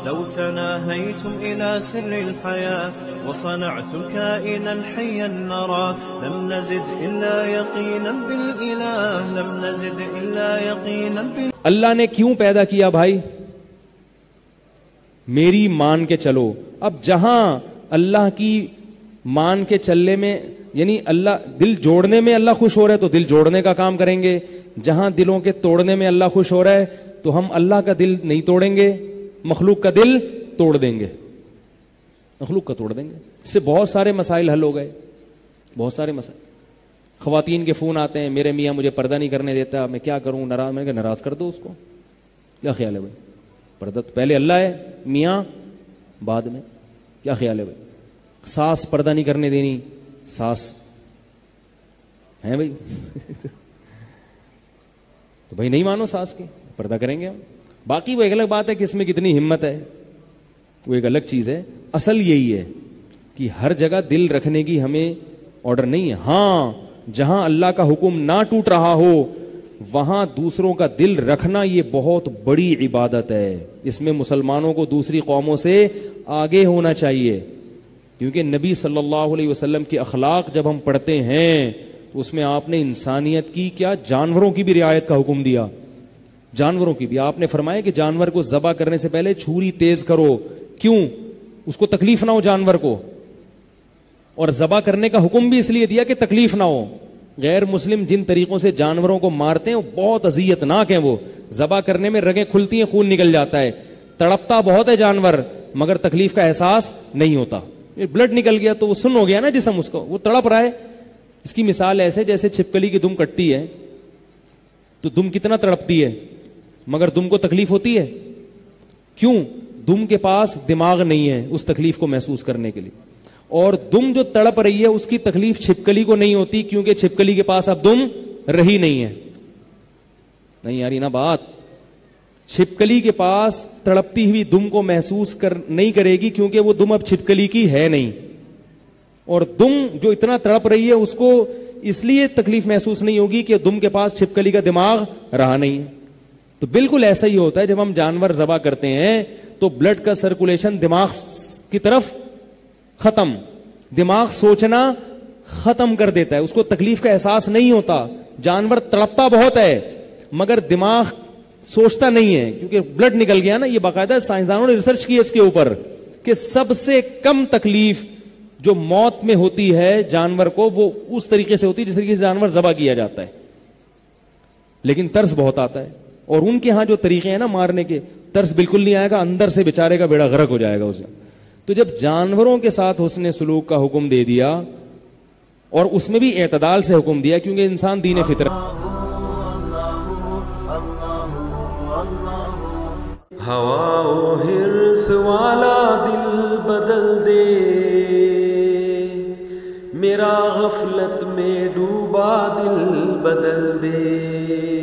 لو تناهيتم إلى سر الحياة وصنعتم كائنا حيا نرى لم نزد إلا يقينا بالإله لم نزد إلا يقينا بالإله. اللہ نے کیوں پیدا کیا بھائی؟ میری مان کے چلو. اب جہاں اللہ کی مان کے چلنے میں یعنی اللہ دل جوڑنے میں اللہ خوش ہو رہا ہے تو دل جوڑنے کا کام کریں گے. جہاں دلوں کے توڑنے میں اللہ خوش ہو رہا ہے تو ہم اللہ کا دل نہیں توڑیں گے, مخلوق کا دل توڑ دیں گے, مخلوق کا توڑ دیں گے. اس سے بہت سارے مسائل حل ہو گئے, بہت سارے مسائل. خواتین کے فون آتے ہیں, میرے میاں مجھے پردہ نہیں کرنے دیتا, میں کیا کروں, ناراض. میں کہ ناراض کر دو اس کو. کیا خیال ہے بھائی؟ پردہ تو پہلے اللہ ہے, میاں بعد میں. کیا خیال ہے بھائی؟ ساس پردہ نہیں کرنے دینی, ساس ہے بھائی تو بھائی نہیں مانو ساس کی, پردہ کریں گے ہم. باقی وہ ایک الگ بات ہے کہ اس میں کتنی ہمت ہے, وہ ایک الگ چیز ہے. اصل یہی ہے کہ ہر جگہ دل رکھنے کی ہمیں آرڈر نہیں ہے. ہاں جہاں اللہ کا حکم نہ ٹوٹ رہا ہو وہاں دوسروں کا دل رکھنا یہ بہت بڑی عبادت ہے. اس میں مسلمانوں کو دوسری قوموں سے آگے ہونا چاہیے, کیونکہ نبی صلی اللہ علیہ وسلم کے اخلاق جب ہم پڑھتے ہیں تو اس میں آپ نے انسانیت کی کیا, جانوروں کی بھی رعایت کا حکم دیا. جانوروں کی بھی آپ نے فرمایا کہ جانور کو ذبح کرنے سے پہلے چھری تیز کرو. کیوں؟ اس کو تکلیف نہ ہو جانور کو, اور ذبح کرنے کا حکم بھی اس لیے دیا کہ تکلیف نہ ہو. غیر مسلم جن طریقوں سے جانوروں کو مارتے ہیں وہ بہت اذیت ناک ہیں. وہ ذبح کرنے میں رگیں کھلتی ہیں, خون نکل جاتا ہے, تڑپتا بہت ہے جانور مگر تکلیف کا احساس نہیں ہوتا. بلڈ نکل گیا تو وہ سن ہو گیا نا جسم, اس کو وہ تڑپ رہا ہے. اس کی مثال ایسے جیسے چھپکلی کی دم کٹتی ہے تو دم کتنا تڑپتی ہے مگر دم کو تکلیف ہوتی ہے. کیوں؟ دم کے پاس دماغ نہیں ہے اس تکلیف کو محسوس کرنے کے لیے, اور دم جو تڑپ رہی ہے اس کی تکلیف چھپکلی کو نہیں ہوتی کیونکہ چھپکلی کے پاس اب دم رہی نہیں ہے. نہیں یاری نا بات. چھپکلی کے پاس تڑپتی ہوئی دم کو محسوس نہیں کرے گی کیونکہ وہ دم اب چھپکلی کی ہے نہیں, اور دم جو اتنا تڑپ رہی ہے اس کو اس لیے تکلیف محسوس نہیں ہوگی کہ دم کے پاس چھپکلی کا دماغ رہا نہیں ہے. تو بالکل ایسا ہی ہوتا ہے جب ہم جانور ذبح کرتے ہیں تو بلڈ کا سرکولیشن دماغ کی طرف ختم, دماغ سوچنا ختم کر دیتا ہے, اس کو تکلیف کا احساس نہیں ہوتا. جانور تڑپتا بہت ہے مگر دماغ سوچتا نہیں ہے کیونکہ بلڈ نکل گیا نا. یہ باقاعدہ سائنسدانوں نے ریسرچ کی اس کے اوپر کہ سب سے کم تکلیف جو موت میں ہوتی ہے جانور کو وہ اس طریقے سے ہوتی ہے جس طریقے سے جانور ذبح کیا جاتا ہے, لیکن ترس بہت آتا ہے. اور ان کے ہاں جو طریقے ہیں نا مارنے کے, ترس بالکل نہیں آئے گا, اندر سے بیچارے کا بیڑا غرق ہو جائے گا اسے. تو جب جانوروں کے ساتھ حسن سلوک کا حکم دے دیا اور اس میں بھی اعتدال سے حکم دیا کیونکہ انسان دین فطرت. ہوا و حرص والا دل بدل دے, میرا غفلت میں ڈوبا دل بدل دے.